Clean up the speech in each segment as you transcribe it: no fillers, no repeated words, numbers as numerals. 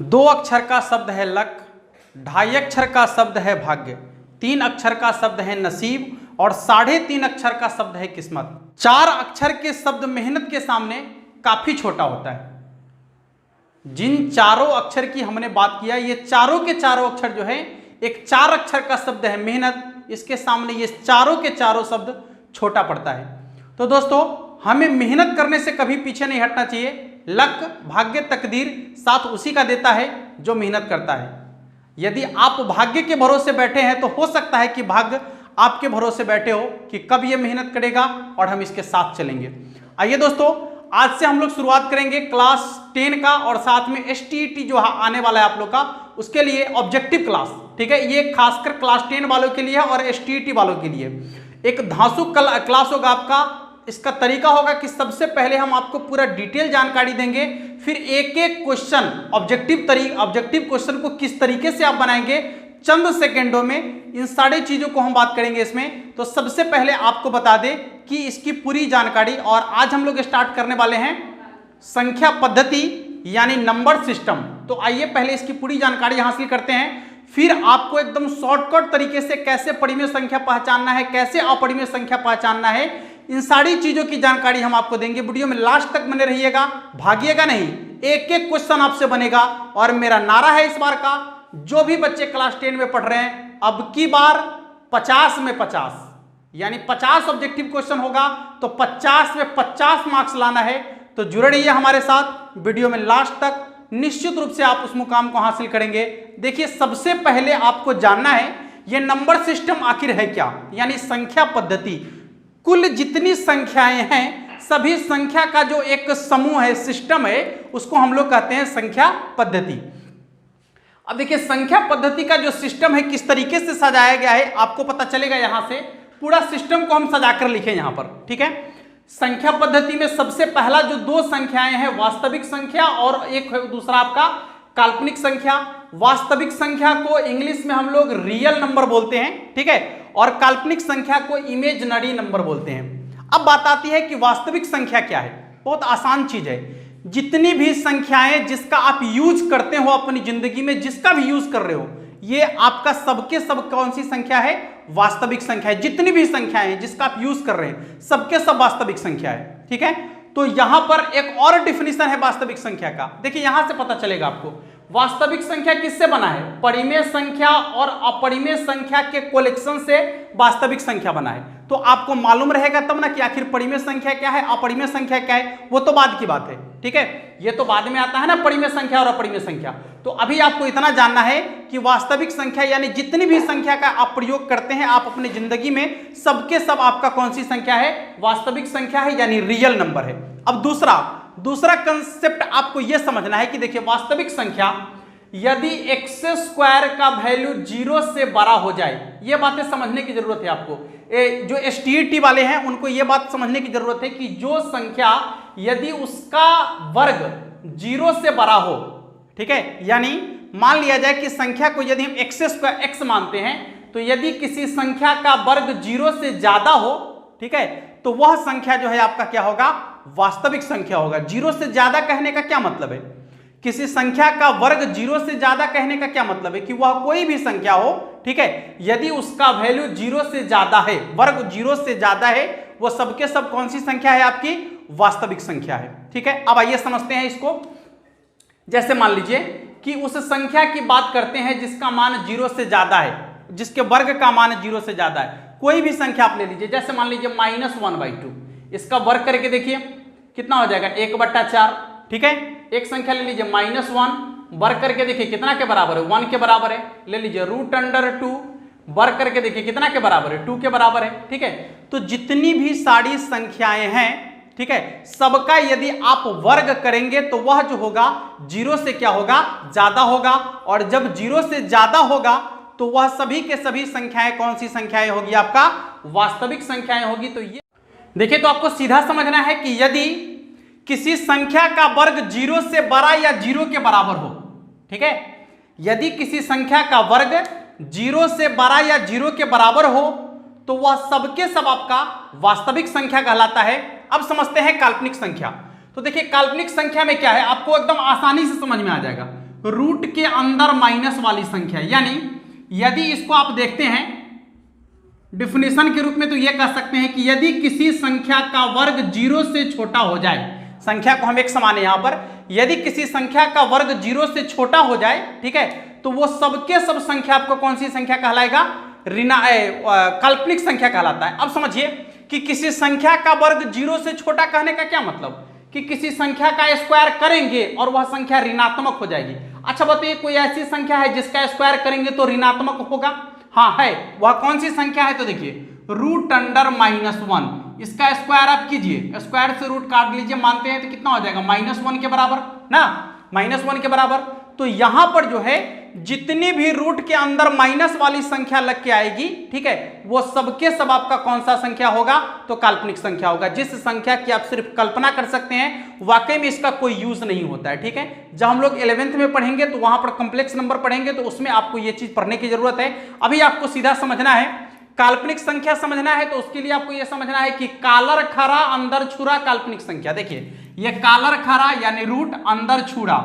दो अक्षर का शब्द है लक, ढाई अक्षर का शब्द है भाग्य, तीन अक्षर का शब्द है नसीब और 3.5 अक्षर का शब्द है किस्मत। 4 अक्षर के शब्द मेहनत के सामने काफी छोटा होता है। जिन चारों अक्षर की हमने बात किया, ये चारों के चारों अक्षर जो है, एक 4 अक्षर का शब्द है मेहनत, इसके सामने ये चारों के चारों शब्द छोटा पड़ता है। तो दोस्तों, हमें मेहनत करने से कभी पीछे नहीं हटना चाहिए। लक, भाग्य, तकदीर साथ उसी का देता है जो मेहनत करता है। यदि आप भाग्य के भरोसे बैठे हैं तो हो सकता है कि भाग्य आपके भरोसे बैठे हो कि कब ये मेहनत करेगा और हम इसके साथ चलेंगे। आइए दोस्तों, आज से हम लोग शुरुआत करेंगे क्लास 10 का और साथ में STET जो आने वाला है आप लोग का, उसके लिए ऑब्जेक्टिव क्लास। ठीक है, ये खासकर क्लास 10 वालों के लिए है और STET वालों के लिए एक धांसू क्लास होगा आपका। इसका तरीका होगा कि सबसे पहले हम आपको पूरा डिटेल जानकारी देंगे, फिर एक एक क्वेश्चन ऑब्जेक्टिव क्वेश्चन को किस तरीके से आप बनाएंगे चंद सेकेंडों में, इन सारी चीजों को हम बात करेंगे इसमें। तो सबसे पहले आपको बता दें कि इसकी पूरी जानकारी, और आज हम लोग स्टार्ट करने वाले हैं संख्या पद्धति यानी नंबर सिस्टम। तो आइए पहले इसकी पूरी जानकारी हासिल करते हैं, फिर आपको एकदम शॉर्टकट तरीके से कैसे परिमेय संख्या पहचानना है, कैसे अपरिमेय संख्या पहचानना है, इन सारी चीजों की जानकारी हम आपको देंगे। वीडियो में लास्ट तक बने रहिएगा, भागिएगा नहीं, एक एक क्वेश्चन आपसे बनेगा। और मेरा नारा है इस बार का, जो भी बच्चे क्लास 10 में पढ़ रहे हैं, अब की बार 50 में 50 यानी 50 ऑब्जेक्टिव क्वेश्चन होगा, तो 50 में 50 मार्क्स लाना है। तो जुड़े रहिए हमारे साथ वीडियो में लास्ट तक, निश्चित रूप से आप उस मुकाम को हासिल करेंगे। देखिए, सबसे पहले आपको जानना है यह नंबर सिस्टम आखिर है क्या, यानी संख्या पद्धति। कुल जितनी संख्याएं हैं, सभी संख्या का जो एक समूह है, सिस्टम है, उसको हम लोग कहते हैं संख्या पद्धति। अब देखिए, संख्या पद्धति का जो सिस्टम है किस तरीके से सजाया गया है आपको पता चलेगा। यहां से पूरा सिस्टम को हम सजाकर लिखे यहां पर। ठीक है, संख्या पद्धति में सबसे पहला जो 2 संख्याएं हैं, वास्तविक संख्या और एक दूसरा आपका काल्पनिक संख्या। वास्तविक संख्या को इंग्लिश में हम लोग रियल नंबर बोलते हैं, ठीक है, और काल्पनिक संख्या को इमेजिनरी नंबर बोलते हैं। अब बात आती है कि वास्तविक संख्या क्या है। बहुत आसान चीज है, जितनी भी संख्याएं जिसका आप यूज करते हो अपनी जिंदगी में, जिसका भी यूज कर रहे हो, ये आपका सबके सब कौन सी संख्या है, वास्तविक संख्या है। जितनी भी संख्याएं हैं जिसका आप यूज कर रहे हैं, सबके सब वास्तविक संख्या है। ठीक है, तो यहां पर एक और डिफिनीशन है वास्तविक संख्या का। देखिए, यहां से पता चलेगा आपको वास्तविक संख्या किससे बना है, परिमेय संख्या और अपरिमेय संख्या के कलेक्शन से वास्तविक संख्या बना है। तो आपको मालूम रहेगा तब ना कि आखिर परिमेय संख्या क्या है, अपरिमेय संख्या क्या है, वो तो बाद की बात है। ठीक है, ये तो बाद में आता है ना, परिमेय संख्या और अपरिमेय संख्या। तो अभी आपको इतना जानना है कि वास्तविक संख्या यानी जितनी भी संख्या का आप प्रयोग करते हैं आप अपनी जिंदगी में, सबके सब आपका कौन सी संख्या है, वास्तविक संख्या है, यानी रियल नंबर है। अब दूसरा कंसेप्ट आपको यह समझना है कि देखिए, वास्तविक संख्या यदि x² का वैल्यू 0 से बड़ा हो जाए, ये बातें समझने की जरूरत है आपको। जो STET वाले हैं उनको ये बात समझने की जरूरत है कि जो संख्या यदि उसका वर्ग 0 से बड़ा हो, ठीक है, यानी मान लिया जाए कि संख्या को यदि हम x मानते हैं, तो यदि किसी संख्या का वर्ग 0 से ज्यादा हो, ठीक है, तो वह संख्या जो है आपका क्या होगा, वास्तविक संख्या होगा। 0 से ज्यादा कहने का क्या मतलब है, किसी संख्या का वर्ग 0 से ज्यादा कहने का क्या मतलब है कि वह कोई भी संख्या हो, ठीक है, यदि उसका वैल्यू 0 से ज्यादा है, वर्ग 0 से ज्यादा है, वो सबके सब कौन सी संख्या है, आपकी वास्तविक संख्या है। ठीक है, अब आइए समझते हैं इसको। जैसे मान लीजिए कि उस संख्या की बात करते हैं जिसका मान 0 से ज्यादा है, जिसके वर्ग का मान 0 से ज्यादा है। कोई भी संख्या आप ले लीजिए, जैसे मान लीजिए -1/2, इसका वर्ग करके देखिए कितना हो जाएगा, 1/4। ठीक है, एक संख्या ले लीजिए -1, वर्ग करके देखिए कितना के बराबर है, 1 के बराबर है। ले लीजिए √2, वर्ग करके देखिए कितना के बराबर है, 2 के बराबर है। ठीक है, तो जितनी भी सारी संख्याएं हैं, ठीक है, सबका यदि आप वर्ग करेंगे तो वह जो होगा 0 से क्या होगा, ज्यादा होगा। और जब 0 से ज्यादा होगा तो वह सभी के सभी संख्याएं कौन सी संख्याएं होगी, आपका वास्तविक संख्याएं होगी। तो ये देखिए, तो आपको सीधा समझना है कि यदि किसी संख्या का वर्ग 0 से बड़ा या 0 के बराबर हो, ठीक है, यदि किसी संख्या का वर्ग 0 से बड़ा या 0 के बराबर हो, तो वह सबके सब आपका वास्तविक संख्या कहलाता है। अब समझते हैं काल्पनिक संख्या। तो देखिए, काल्पनिक संख्या में क्या है, आपको एकदम आसानी से समझ में आ जाएगा। रूट के अंदर माइनस वाली संख्या। यानी यदि इसको आप देखते हैं डिफिनेशन के रूप में तो यह कह सकते हैं कि यदि किसी संख्या का वर्ग 0 से छोटा हो जाए, संख्या को हम एक समान है यहां पर, यदि किसी संख्या का वर्ग 0 से छोटा हो जाए, ठीक है, तो वो सबके सब संख्या आपको कौन सी संख्या कहलाएगा? काल्पनिक संख्या कहलाता है। अब समझिए कि किसी संख्या का वर्ग 0 से छोटा कहने का क्या मतलब कि किसी संख्या का स्क्वायर करेंगे और वह संख्या ऋणात्मक हो जाएगी। अच्छा बताइए, कोई ऐसी संख्या है जिसका स्क्वायर करेंगे तो ऋणात्मक होगा? हाँ है। वह कौन सी संख्या है? तो देखिए √(-1), इसका स्क्वायर आप कीजिए, स्क्वायर से रूट काट लीजिए, मानते हैं तो कितना हो जाएगा? -1 के बराबर ना, -1 के बराबर। तो यहां पर जो है जितनी भी रूट के अंदर माइनस वाली संख्या लग के आएगी, ठीक है, वो सबके सब आपका कौन सा संख्या होगा? तो काल्पनिक संख्या होगा। जिस संख्या की आप सिर्फ कल्पना कर सकते हैं, वाकई में इसका कोई यूज नहीं होता है, ठीक है। जब हम लोग 11th में पढ़ेंगे तो वहां पर कॉम्प्लेक्स नंबर पढ़ेंगे तो उसमें आपको ये चीज पढ़ने की जरूरत है। अभी आपको सीधा समझना है, काल्पनिक संख्या समझना है तो उसके लिए आपको यह समझना है कि कालर खरा अंदर छुरा काल्पनिक संख्या। देखिए ये कालर खरा यानी रूट अंदर छुरा,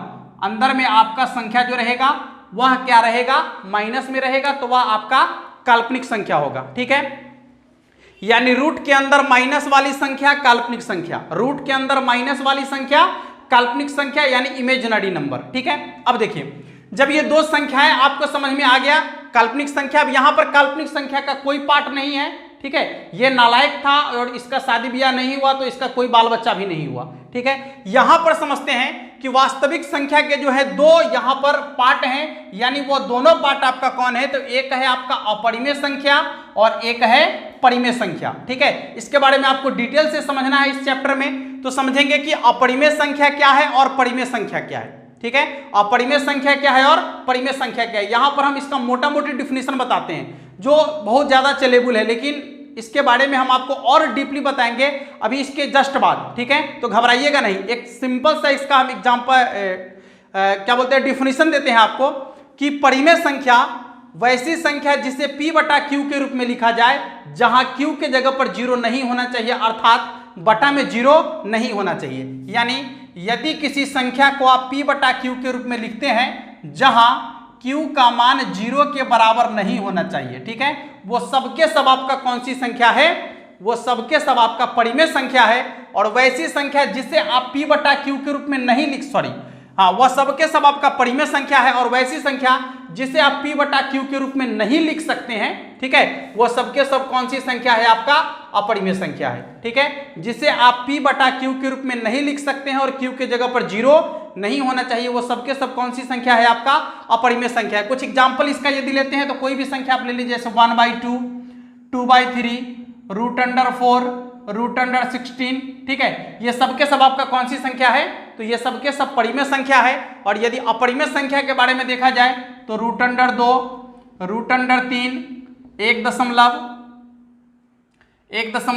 अंदर में आपका संख्या जो रहेगा वह क्या रहेगा? माइनस में रहेगा, तो वह आपका काल्पनिक संख्या होगा, ठीक है। यानी रूट के अंदर माइनस वाली संख्या काल्पनिक संख्या, रूट के अंदर माइनस वाली संख्या काल्पनिक संख्या यानी इमेजिनरी नंबर, ठीक है। अब देखिए जब ये दो संख्याएं आपको समझ में आ गया, काल्पनिक संख्या, अब यहां पर काल्पनिक संख्या का कोई पार्ट नहीं है, ठीक है, ये नालायक था और इसका शादी ब्याह नहीं हुआ तो इसका कोई बाल बच्चा भी नहीं हुआ, ठीक है। यहां पर समझते हैं कि वास्तविक संख्या के जो है दो यहां पर पार्ट हैं, यानी वो दोनों पार्ट आपका कौन है? तो एक है आपका अपरिमेय संख्या और एक है परिमेय संख्या, ठीक है। इसके बारे में आपको डिटेल से समझना है इस चैप्टर में, तो समझेंगे कि अपरिमेय संख्या क्या है और परिमेय संख्या क्या है, ठीक है। अपरिमेय संख्या क्या है और परिमेय संख्या क्या है। यहां पर हम इसका मोटा मोटी डिफिनेशन बताते हैं जो बहुत ज्यादा चलेबुल है, लेकिन इसके बारे में हम आपको और डीपली बताएंगे अभी इसके जस्ट बाद, ठीक है। तो घबराइएगा नहीं, एक सिंपल सा इसका हम एग्जांपल क्या बोलते हैं डिफिनेशन देते हैं आपको कि परिमेय संख्या वैसी संख्या जिसे P/Q के रूप में लिखा जाए जहां Q के जगह पर 0 नहीं होना चाहिए, अर्थात बटा में 0 नहीं होना चाहिए। यानी यदि किसी संख्या को आप P/Q के रूप में लिखते हैं जहां Q का मान 0 के बराबर नहीं होना चाहिए, ठीक है, वो सबके सब आपका कौन सी संख्या है? वो सबके सब आपका परिमेय संख्या है। और वैसी संख्या जिसे आप P/Q के रूप में नहीं वह सबके सब आपका परिमेय संख्या है। और वैसी संख्या जिसे आप P/Q के रूप में नहीं लिख सकते हैं, ठीक है, वो सबके सब कौन सी संख्या है? आपका अपरिमेय संख्या है, ठीक है। जिसे आप P/Q के रूप में नहीं लिख सकते हैं और Q के जगह पर 0 नहीं होना चाहिए, वो सबके सब कौन सी संख्या है? आपका अपरिमेय संख्या है। कुछ एग्जाम्पल इसका यदि लेते हैं तो कोई भी संख्या आप ले लीजिए, जैसे 1/2, 2/3, √4, √16, ठीक है, ये सबके सब आपका कौन सी संख्या है? तो ये सबके सब परिमेय संख्या है। और यदि अपरिमेय संख्या के बारे में देखा जाए तो √2, √3, 1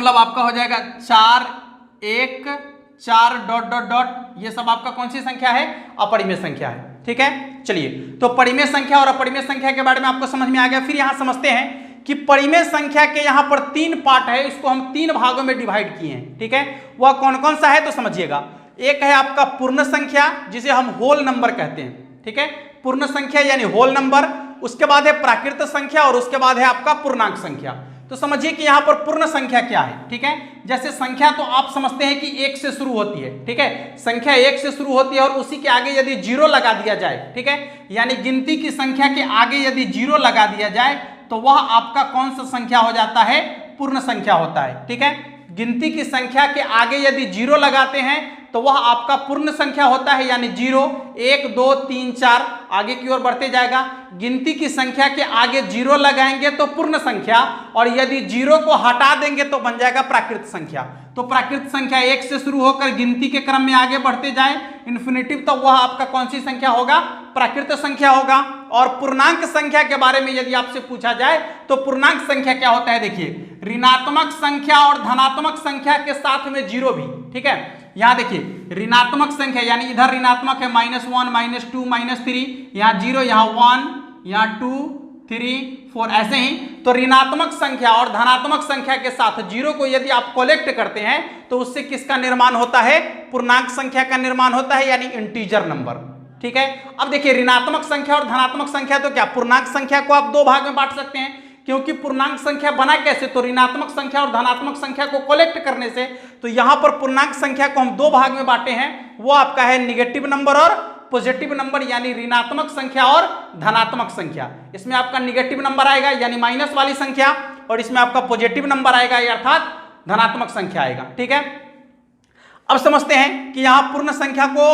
आपका हो जाएगा 4, 1, 4 ... ये सब आपका कौन सी संख्या है? अपरिमेय संख्या है, ठीक है। चलिए, तो परिमेय संख्या और अपरिमेय संख्या के बारे में आपको समझ में आ गया। फिर यहां समझते हैं कि परिमेय संख्या के यहां पर 3 पार्ट है, इसको हम 3 भागों में डिवाइड किए हैं, ठीक है। वह कौन कौन सा है? तो समझिएगा, एक है आपका पूर्ण संख्या जिसे हम होल नंबर कहते हैं, ठीक है, पूर्ण संख्या यानी होल नंबर। उसके बाद है प्राकृत संख्या और उसके बाद है आपका पूर्णांक संख्या। तो समझिए कि यहां पर पूर्ण संख्या क्या है, ठीक है। जैसे संख्या तो आप समझते हैं कि 1 से शुरू होती है, ठीक है, संख्या 1 से शुरू होती है और उसी के आगे यदि 0 लगा दिया जाए, ठीक है, यानी गिनती की संख्या के आगे यदि 0 लगा दिया जाए तो वह आपका कौन सा संख्या हो जाता है? पूर्ण संख्या होता है, ठीक है। गिनती की संख्या के आगे यदि 0 लगाते हैं तो वह आपका पूर्ण संख्या होता है, यानी 0, 1, 2, 3, 4 आगे की ओर बढ़ते जाएगा। गिनती की संख्या के आगे 0 लगाएंगे तो पूर्ण संख्या, और यदि 0 को हटा देंगे तो बन जाएगा प्राकृत संख्या। तो प्राकृत संख्या 1 से शुरू होकर गिनती के क्रम में आगे बढ़ते जाए इन्फिनिटिव, तो वह आपका कौन सी संख्या होगा? प्राकृत संख्या होगा। और पूर्णांक संख्या के बारे में यदि आपसे पूछा जाए तो पूर्णांक संख्या क्या होता है? देखिए, ऋणात्मक संख्या और धनात्मक संख्या के साथ में 0 भी, ठीक है। यहां देखिए ऋणात्मक संख्या यानी इधर ऋणात्मक है -1, -2, -3, यहाँ 0, यहाँ 1, यहाँ 2, 3, 4 ऐसे ही। तो ऋणात्मक संख्या और धनात्मक संख्या के साथ 0 को यदि आप कलेक्ट करते हैं तो उससे किसका निर्माण होता है? पूर्णांक संख्या का निर्माण होता है, यानी इंटीजर नंबर, ठीक है। अब देखिए ऋणात्मक संख्या और धनात्मक संख्या तो क्या पूर्णांक संख्या को आप दो भाग में बांट सकते हैं, क्योंकि पूर्णांक संख्या बना कैसे, तो ऋणात्मक संख्या और धनात्मक संख्या को कलेक्ट करने से। तो यहां पर पूर्णांक संख्या को हम दो भाग में बांटे हैं, वो आपका है निगेटिव नंबर और पॉजिटिव नंबर, यानी ऋणात्मक संख्या और धनात्मक संख्या। इसमें आपका निगेटिव नंबर आएगा यानी माइनस वाली संख्या, और इसमें आपका पॉजिटिव नंबर आएगा अर्थात धनात्मक संख्या आएगा, ठीक है। अब समझते हैं कि यहां पूर्ण संख्या को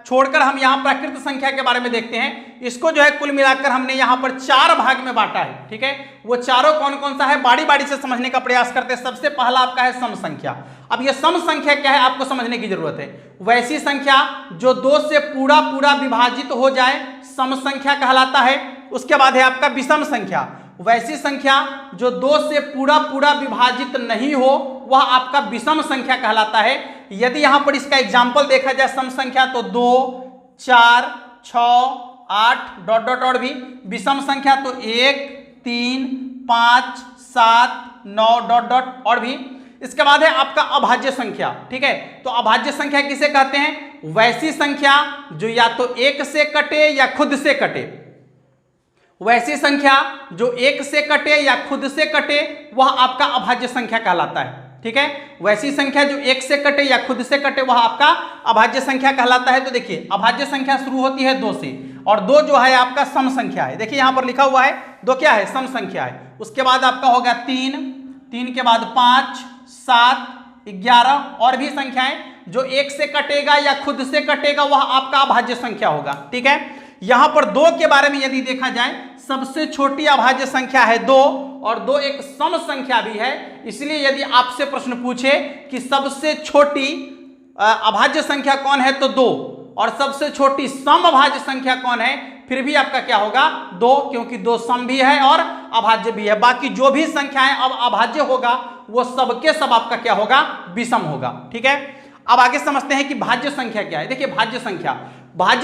छोड़कर हम यहां प्राकृत संख्या के बारे में देखते हैं। इसको जो है कुल मिलाकर हमने यहां पर चार भाग में बांटा है, ठीक है। वो चारों कौन कौन सा है, बारी बारी से समझने का प्रयास करते हैं। सबसे पहला आपका है सम संख्या। अब ये सम संख्या क्या है आपको समझने की जरूरत है। वैसी संख्या जो दो से पूरा पूरा विभाजित हो जाए सम संख्या कहलाता है। उसके बाद है आपका विषम संख्या। वैसी संख्या जो दो से पूरा पूरा विभाजित नहीं हो वह आपका विषम संख्या कहलाता है। यदि यहां पर इसका एग्जाम्पल देखा जाए सम संख्या तो 2, 4, 6, 8 डॉट डॉट और भी विषम संख्या तो 1, 3, 5, 7, 9 डॉट डॉट और भी। इसके बाद है आपका अभाज्य संख्या, ठीक है। तो अभाज्य संख्या किसे कहते हैं, वैसी संख्या जो या तो एक से कटे या खुद से कटे। वैसी संख्या जो एक से कटे या खुद से कटे वह आपका अभाज्य संख्या कहलाता है, ठीक है। वैसी संख्या जो एक से कटे या खुद से कटे वह आपका अभाज्य संख्या कहलाता है। तो देखिए अभाज्य संख्या शुरू होती है 2 से, और 2 जो है आपका सम संख्या है। देखिए यहां पर लिखा हुआ है 2 क्या है, सम संख्या है। उसके बाद आपका होगा 3 के बाद 5, 7, 11 और भी संख्याएं जो एक से कटेगा या खुद से कटेगा वह आपका अभाज्य संख्या होगा, ठीक है। यहां पर 2 के बारे में यदि देखा जाए सबसे छोटी अभाज्य संख्या है 2, और 2 एक सम संख्या भी है। इसलिए यदि आपसे प्रश्न पूछे कि सबसे छोटी अभाज्य संख्या कौन है तो 2, और सबसे छोटी सम अभाज्य संख्या कौन है, फिर भी आपका क्या होगा 2, क्योंकि 2 सम भी है और अभाज्य भी है। बाकी जो भी संख्याएं अब अभाज्य होगा वो सबके सब आपका क्या होगा, विषम होगा, ठीक है। अब आगे समझते हैं कि भाज्य संख्या क्या है। देखिए भाज्य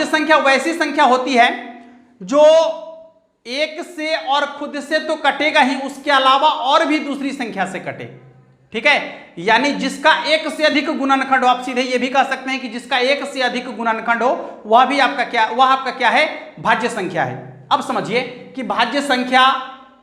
संख्या वैसी संख्या होती है जो एक से और खुद से तो कटेगा ही, उसके अलावा और भी दूसरी संख्या से कटे, ठीक है। यानी जिसका एक से अधिक गुणनखंड हो, आप सीधे ये भी कह सकते हैं कि जिसका एक से अधिक गुणनखंड हो वह भी आपका क्या है, भाज्य संख्या है। अब समझिए कि भाज्य संख्या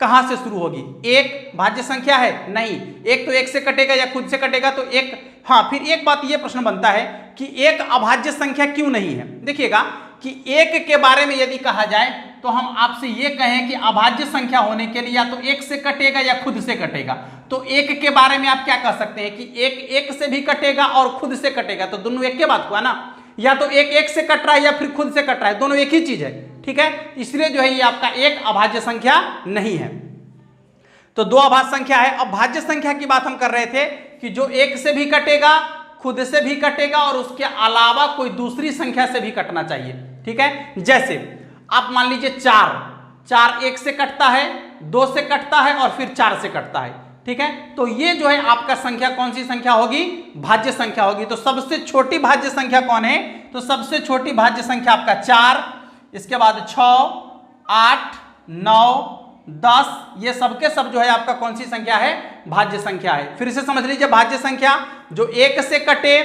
कहां से शुरू होगी, एक भाज्य संख्या है नहीं, एक तो एक से कटेगा या खुद से कटेगा तो एक। हाँ, फिर एक बात ये प्रश्न बनता है कि एक अभाज्य संख्या क्यों नहीं है। देखिएगा कि एक के बारे में यदि कहा जाए तो हम आपसे ये कहें कि अभाज्य संख्या होने के लिए या तो एक से कटेगा या खुद से कटेगा। तो एक के बारे में आप क्या कह सकते हैं कि एक से भी कटेगा और खुद से कटेगा, तो दोनों एक के बात हुआ ना। या तो एक से कट रहा है या फिर खुद से कट रहा है, दोनों एक ही चीज है, ठीक है। इसलिए जो है ये आपका एक अभाज्य संख्या नहीं है। तो 2 अभाज्य संख्या है। अब भाज्य संख्या की बात हम कर रहे थे कि जो एक से भी कटेगा, खुद से भी कटेगा और उसके अलावा कोई दूसरी संख्या से भी कटना चाहिए, ठीक है। जैसे आप मान लीजिए 4 एक से कटता है, 2 से कटता है और फिर 4 से कटता है, ठीक है। तो ये जो है आपका संख्या कौन सी संख्या होगी, भाज्य संख्या होगी। तो सबसे छोटी भाज्य संख्या कौन है, तो सबसे छोटी भाज्य संख्या आपका 4, इसके बाद 6, 8, 9, 10, ये सबके सब जो है आपका कौन सी संख्या है, भाज्य संख्या है। फिर से समझ लीजिए भाज्य संख्या जो एक से कटे,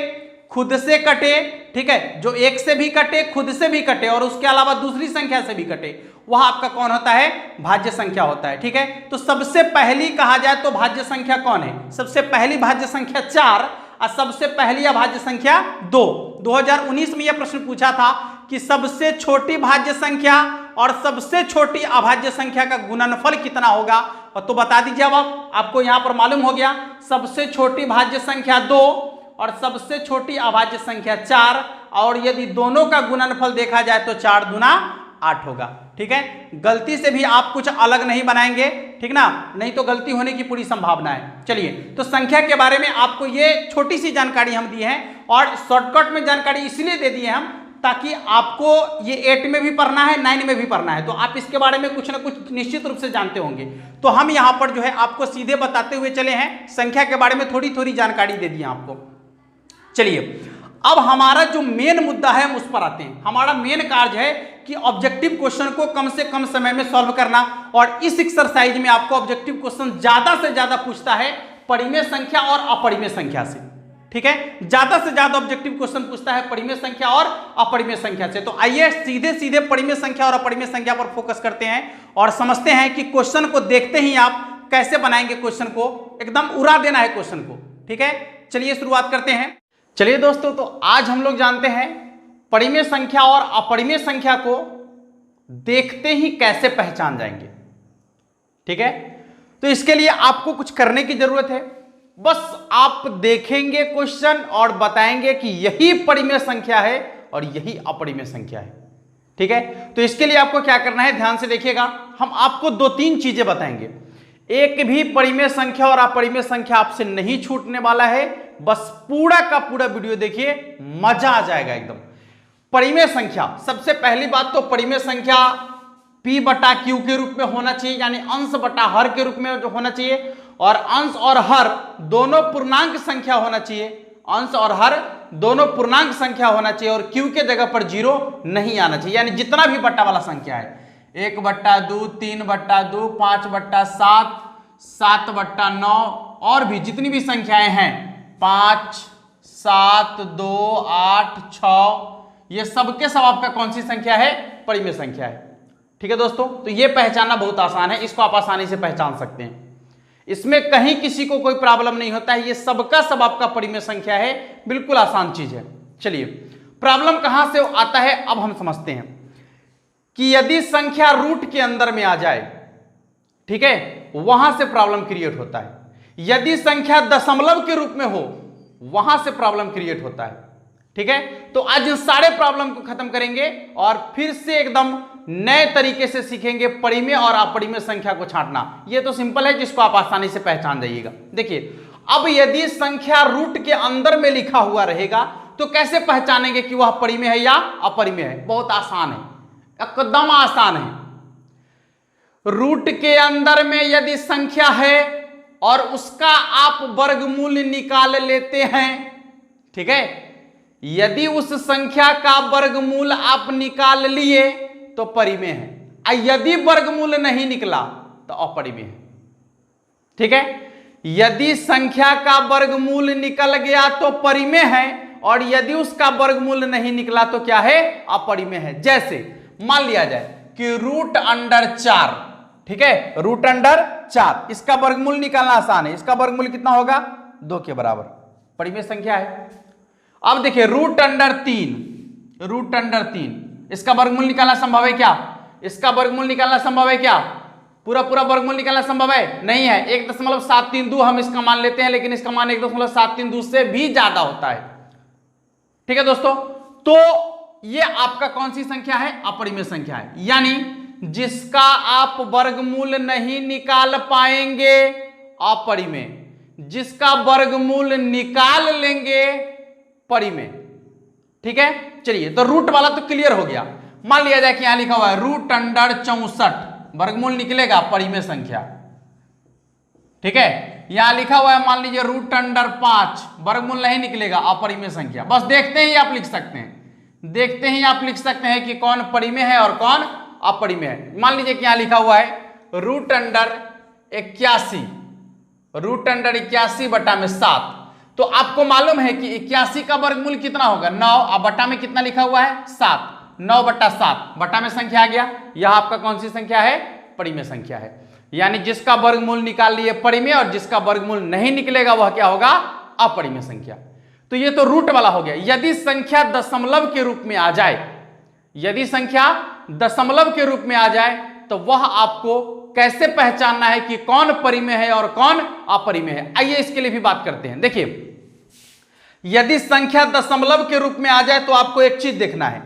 खुद से कटे, ठीक है, जो एक से भी कटे, खुद से भी कटे और उसके अलावा दूसरी संख्या से भी कटे, वह आपका कौन होता है, भाज्य संख्या होता है, ठीक है। तो सबसे पहली कहा जाए तो भाज्य संख्या कौन है, सबसे पहली भाज्य संख्या 4 और सबसे पहली अभाज्य संख्या 2। 2019 में यह प्रश्न पूछा था कि सबसे छोटी भाज्य संख्या और सबसे छोटी अभाज्य संख्या का गुणनफल कितना होगा, और तो बता दीजिए। अब आपको यहां पर मालूम हो गया सबसे छोटी भाज्य संख्या 2 और सबसे छोटी अभाज्य संख्या 4, और यदि दोनों का गुणनफल देखा जाए तो 4 दूना 8 होगा, ठीक है। गलती से भी आप कुछ अलग नहीं बनाएंगे, ठीक ना, नहीं तो गलती होने की पूरी संभावना है। चलिए, तो संख्या के बारे में आपको ये छोटी सी जानकारी हम दी है और शॉर्टकट में जानकारी इसलिए दे दी है हम ताकि आपको ये 8 में भी पढ़ना है, 9 में भी पढ़ना है, तो आप इसके बारे में कुछ ना कुछ निश्चित रूप से जानते होंगे। तो हम यहाँ पर जो है आपको सीधे बताते हुए चले हैं, संख्या के बारे में थोड़ी थोड़ी जानकारी दे दी आपको। चलिए, अब हमारा जो मेन मुद्दा है हम उस पर आते हैं। हमारा मेन कार्य है कि ऑब्जेक्टिव क्वेश्चन को कम से कम समय में सॉल्व करना, और इस एक्सरसाइज में आपको ऑब्जेक्टिव क्वेश्चन ज्यादा से ज्यादा पूछता है परिमेय संख्या और अपरिमेय संख्या से, ठीक है, ज्यादा से ज्यादा ऑब्जेक्टिव क्वेश्चन पूछता है परिमेय संख्या और अपरिमेय संख्या से। तो आइए सीधे सीधे परिमेय संख्या और अपरिमेय संख्या पर फोकस करते हैं और समझते हैं कि क्वेश्चन को देखते ही आप कैसे बनाएंगे, क्वेश्चन को एकदम उड़ा देना है क्वेश्चन को। ठीक है, चलिए शुरुआत करते हैं। चलिए दोस्तों, तो आज हम लोग जानते हैं परिमेय संख्या और अपरिमेय संख्या को देखते ही कैसे पहचान जाएंगे। ठीक है, तो इसके लिए आपको कुछ करने की जरूरत है, बस आप देखेंगे क्वेश्चन और बताएंगे कि यही परिमेय संख्या है और यही अपरिमेय संख्या है। ठीक है, तो इसके लिए आपको क्या करना है, ध्यान से देखिएगा। हम आपको 2-3 चीजें बताएंगे। एक भी परिमेय संख्या और अपरिमेय संख्या आपसे नहीं छूटने वाला है, बस पूरा का पूरा वीडियो देखिए, मजा आ जाएगा एकदम। परिमेय संख्या, सबसे पहली बात तो परिमेय संख्या P बटा Q के रूप में होना चाहिए, यानी अंश बटा हर के रूप में जो होना चाहिए, और अंश और हर दोनों पूर्णांक संख्या होना चाहिए। अंश और हर दोनों पूर्णांक संख्या होना चाहिए और Q के जगह पर 0 नहीं आना चाहिए, यानी जितना भी बट्टा वाला संख्या है, 1/2, 3/2, 5/7, 7/9 और भी जितनी भी संख्याएं हैं, 5, 7, 2, 8, 6, ये सबके सब आपका कौन सी संख्या है, परिमेय संख्या है। ठीक है दोस्तों, तो ये पहचानना बहुत आसान है, इसको आप आसानी से पहचान सकते हैं, इसमें कहीं किसी को कोई प्रॉब्लम नहीं होता है, ये सबका सब आपका परिमेय संख्या है, बिल्कुल आसान चीज है। चलिए, प्रॉब्लम कहां से आता है अब हम समझते हैं कि यदि संख्या रूट के अंदर में आ जाए, ठीक है, वहां से प्रॉब्लम क्रिएट होता है। यदि संख्या दशमलव के रूप में हो, वहां से प्रॉब्लम क्रिएट होता है। ठीक है, तो आज इन सारे प्रॉब्लम को खत्म करेंगे और फिर से एकदम नए तरीके से सीखेंगे परिमेय और अपरिमेय संख्या को छांटना। ये तो सिंपल है, जिसको आप आसानी से पहचान जाइएगा। देखिए, अब यदि संख्या रूट के अंदर में लिखा हुआ रहेगा तो कैसे पहचानेंगे कि वह परिमेय है या अपरिमेय है? बहुत आसान है, एकदम आसान है। रूट के अंदर में यदि संख्या है और उसका आप वर्गमूल निकाल लेते हैं, ठीक है, यदि उस संख्या का वर्गमूल आप निकाल लिए तो परिमेय है, यदि वर्गमूल नहीं निकला तो अपरिमेय है। ठीक है, यदि संख्या का वर्गमूल निकल गया तो परिमेय है और यदि उसका वर्गमूल नहीं निकला तो क्या है, अपरिमेय है। जैसे मान लिया जाए कि √4, ठीक है, √4, इसका वर्गमूल निकालना आसान है, इसका वर्गमूल कितना होगा, 2 के बराबर, परिमेय संख्या है। अब देखिए √3, इसका वर्गमूल निकालना संभव है क्या? इसका वर्गमूल निकालना संभव है क्या? पूरा वर्गमूल निकालना संभव है? नहीं है। 1.732 हम इसका मान लेते हैं, लेकिन इसका मान 1.732 से भी ज्यादा होता है। ठीक है दोस्तों, तो ये आपका कौन सी संख्या है, अपरिमेय संख्या है, यानी जिसका आप वर्गमूल नहीं निकाल पाएंगे अपरिमेय, जिसका वर्गमूल निकाल लेंगे परिमेय। ठीक है, चलिए, तो रूट वाला तो क्लियर हो गया। मान लिया जाए कि यहां लिखा हुआ है √64, वर्गमूल निकलेगा, परिमेय संख्या। ठीक है, यहां लिखा हुआ है मान लीजिए √5, वर्गमूल नहीं निकलेगा, अपरिमेय संख्या। बस देखते ही आप लिख सकते हैं, देखते ही आप लिख सकते हैं कि कौन परिमेय है और कौन अपरिमेय है। मान लीजिए कि यहां लिखा हुआ है √81/7, तो आपको मालूम है कि 81 का वर्गमूल कितना होगा, 9, अब बटा में कितना लिखा हुआ है, 7, 9/7, बटा में संख्या आ गया, यह आपका कौन सी संख्या है, परिमेय संख्या है। यानी जिसका वर्गमूल निकाल लिए परिमेय और जिसका वर्गमूल नहीं निकलेगा वह क्या होगा, अपरिमेय संख्या। तो ये तो रूट वाला हो गया। यदि संख्या दशमलव के रूप में आ जाए, यदि संख्या दशमलव के रूप में आ जाए तो वह आपको कैसे पहचानना है कि कौन परिमेय है और कौन अपरिमेय है। आइए इसके लिए भी बात करते हैं। देखिए, यदि संख्या दशमलव के रूप में आ जाए तो आपको एक चीज देखना है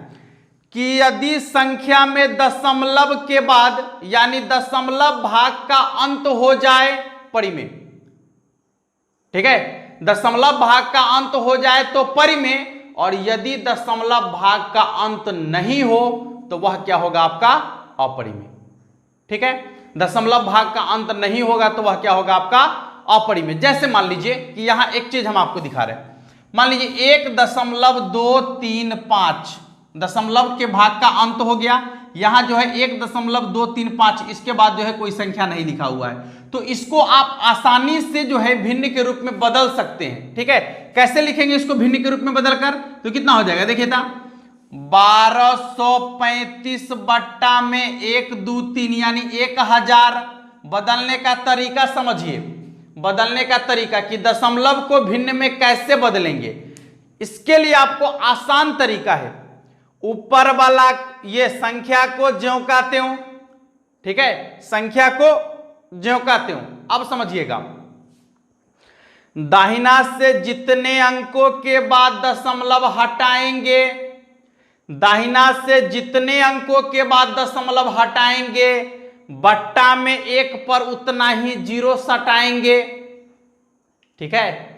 कि यदि संख्या में दशमलव के बाद यानी दशमलव भाग का अंत हो जाए परिमेय, ठीक है, दशमलव भाग का अंत हो जाए तो परिमेय, और यदि दशमलव भाग का अंत नहीं हो तो वह क्या होगा, आपका अपरिमेय। ठीक है, दशमलव भाग का अंत नहीं होगा तो वह क्या होगा, आपका अपरिमेय। जैसे मान लीजिए कि यहां एक चीज हम आपको दिखा रहे हैं, मान लीजिए 1.235 दशमलव के भाग का अंत हो गया, यहां जो है 1.235, इसके बाद जो है कोई संख्या नहीं लिखा हुआ है। तो इसको आप आसानी से जो है भिन्न के रूप में बदल सकते हैं। ठीक है, कैसे लिखेंगे इसको भिन्न के रूप में बदलकर? तो कितना हो जाएगा, देखिए था 1235 बट्टा में 1 2 3 यानी 1000। बदलने का तरीका समझिए, बदलने का तरीका कि दशमलव को भिन्न में कैसे बदलेंगे। इसके लिए आपको आसान तरीका है, ऊपर वाला ये संख्या को ज्यों का त्यों, ठीक है, संख्या को ज्यों का त्यों। अब समझिएगा, दाहिना से जितने अंकों के बाद दशमलव हटाएंगे, दाहिना से जितने अंकों के बाद दशमलव हटाएंगे, बट्टा में 1 पर उतना ही जीरो सटाएंगे। ठीक है,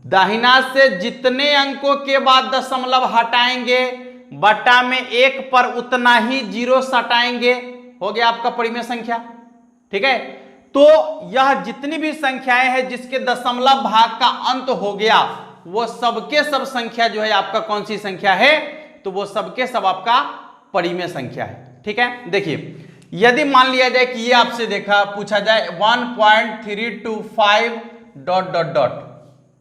दाहिना से जितने अंकों के बाद दशमलव हटाएंगे, बट्टा में 1 पर उतना ही जीरो सटाएंगे। हो गया आपका परिमेय संख्या। ठीक है, तो यह जितनी भी संख्याएं हैं जिसके दशमलव भाग का अंत हो गया, वो सबके सब संख्या जो है आपका कौन सी संख्या है? तो वो सबके सब आपका परिमेय संख्या है। ठीक है, देखिए यदि मान लिया जाए कि ये आपसे देखा पूछा जाए 1.325 ...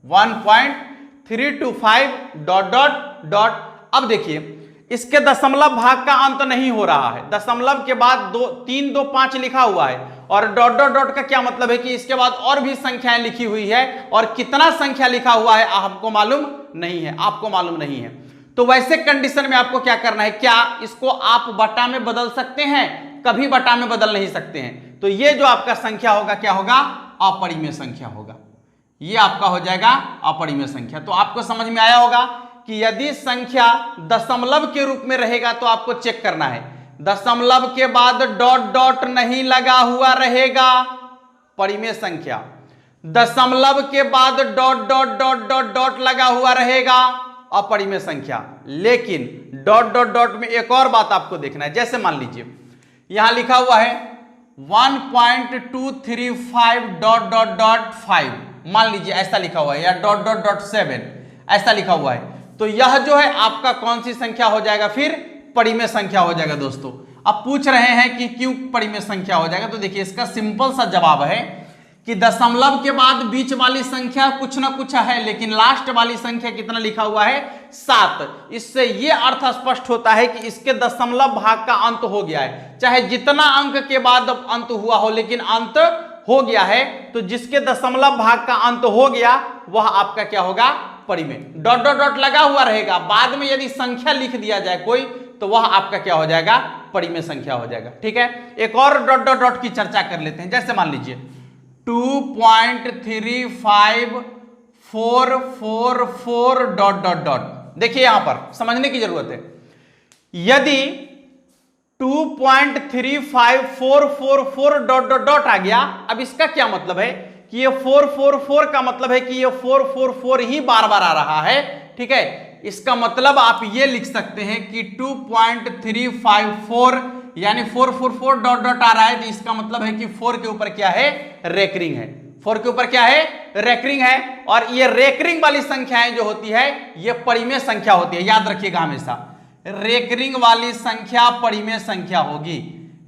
1.325 ... अब देखिए इसके दशमलव भाग का अंत नहीं हो रहा है, दशमलव के बाद 325 लिखा हुआ है, और ... का क्या मतलब है कि इसके बाद और भी संख्याएं लिखी हुई है, और कितना संख्या लिखा हुआ है आपको मालूम नहीं है, आपको मालूम नहीं है। तो वैसे कंडीशन में आपको क्या करना है, क्या इसको आप बटा में बदल सकते हैं? कभी बटा में बदल नहीं सकते हैं। तो ये जो आपका संख्या होगा क्या होगा? अपरिमेय संख्या होगा। ये आपका हो जाएगा अपरिमेय संख्या। तो आपको समझ में आया होगा कि यदि संख्या दशमलव के रूप में रहेगा तो आपको चेक करना है, दशमलव के बाद ... नहीं लगा हुआ रहेगा, परिमेय संख्या। दशमलव के बाद ... लगा हुआ रहेगा, अपरिमेय संख्या। लेकिन ... में एक और बात आपको देखना है। जैसे मान लीजिए यहां लिखा हुआ है 1.235 ... मान लीजिए ऐसा लिखा हुआ है, या ... 7 ऐसा लिखा हुआ है, तो यह जो है आपका कौन सी संख्या हो जाएगा? फिर परिमेय संख्या हो जाएगा। दोस्तों अब पूछ रहे हैं कि क्यों परिमेय संख्या हो जाएगा, तो देखिए इसका सिंपल सा जवाब है कि दशमलव के बाद बीच वाली संख्या कुछ ना कुछ है, लेकिन लास्ट वाली संख्या कितना लिखा हुआ है? 7। इससे यह अर्थ स्पष्ट होता है कि इसके दशमलव भाग का अंत हो गया है, चाहे जितना अंक के बाद अंत हुआ हो, लेकिन अंत हो गया है। तो जिसके दशमलव भाग का अंत हो गया वह आपका क्या होगा? परिमेय। ... लगा हुआ रहेगा, बाद में यदि संख्या लिख दिया जाए कोई, तो वह आपका क्या हो जाएगा? परिमेय संख्या हो जाएगा। ठीक है, एक और ... की चर्चा कर लेते हैं। जैसे मान लीजिए 2.35444 ... देखिए यहां पर समझने की जरूरत है, यदि 2.35444 आ गया, अब इसका क्या मतलब है कि ये 444 का मतलब है कि ये 444 ही बार बार आ रहा है। ठीक है, इसका मतलब आप ये लिख सकते हैं कि 2.354 यानी 444 ... आ रहा है, तो इसका मतलब है कि 4 के ऊपर क्या है? रेकरिंग है। 4 के ऊपर क्या है? रेकरिंग है। और ये रेकरिंग वाली संख्याएं जो होती है ये परिमेय संख्या होती है, याद रखिएगा हमेशा। रेकरिंग वाली संख्या परिमेय संख्या होगी।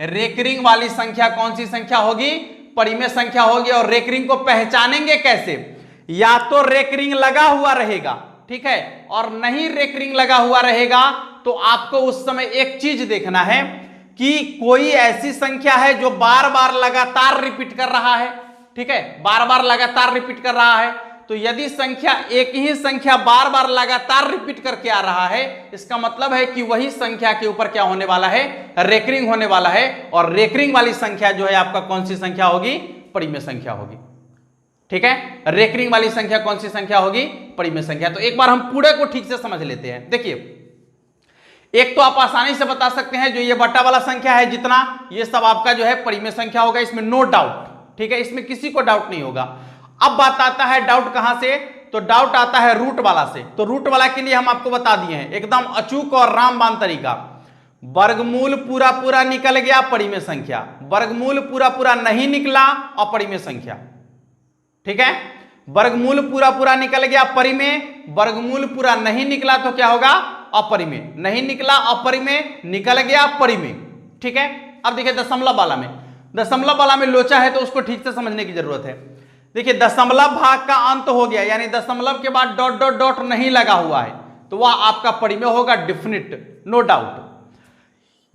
रेकरिंग वाली संख्या कौन सी संख्या होगी? परिमेय संख्या होगी। और रेकरिंग को पहचानेंगे कैसे? या तो रेकरिंग लगा हुआ रहेगा, ठीक है, और नहीं रेकरिंग लगा हुआ रहेगा तो आपको उस समय एक चीज देखना है कि कोई ऐसी संख्या है जो बार बार लगातार रिपीट कर रहा है। ठीक है, बार बार लगातार रिपीट कर रहा है। तो यदि संख्या एक ही संख्या बार बार लगातार रिपीट करके आ रहा है, इसका मतलब है कि वही संख्या के ऊपर क्या होने वाला है? रेकरिंग होने वाला है। और रेकरिंग वाली संख्या जो है आपका कौन सी संख्या होगी? परिमेय संख्या होगी। ठीक है, रेकरिंग वाली संख्या कौन सी संख्या होगी? परिमेय संख्या। तो एक बार हम पूरे को ठीक से समझ लेते हैं। देखिए, एक तो आप आसानी से बता सकते हैं जो ये बटा वाला संख्या है जितना, ये सब आपका जो है परिमेय संख्या होगा, इसमें नो डाउट। ठीक है, इसमें किसी को डाउट नहीं होगा। अब बात आता है डाउट कहां से? तो डाउट आता है रूट वाला से। तो रूट वाला के लिए हम आपको बता दिए हैं एकदम अचूक और रामबाण तरीका। वर्गमूल पूरा पूरा निकल गया, परिमेय संख्या। वर्गमूल पूरा पूरा नहीं निकला, अपरिमेय संख्या। ठीक है, वर्गमूल पूरा पूरा निकल गया, परिमेय। वर्गमूल पूरा नहीं निकला तो क्या होगा? अपरिमेय, नहीं निकला अपरिमेय, निकल गया परिमेय। ठीक है, अब देखिए दशमलव वाला में लोचा है तो उसको ठीक से समझने की जरूरत है। देखिए दशमलव भाग का अंत हो गया, यानी दशमलव के बाद डॉट डॉट डॉट नहीं लगा हुआ है, तो वह आपका परिमेय होगा, डेफिनिट, नो डाउट।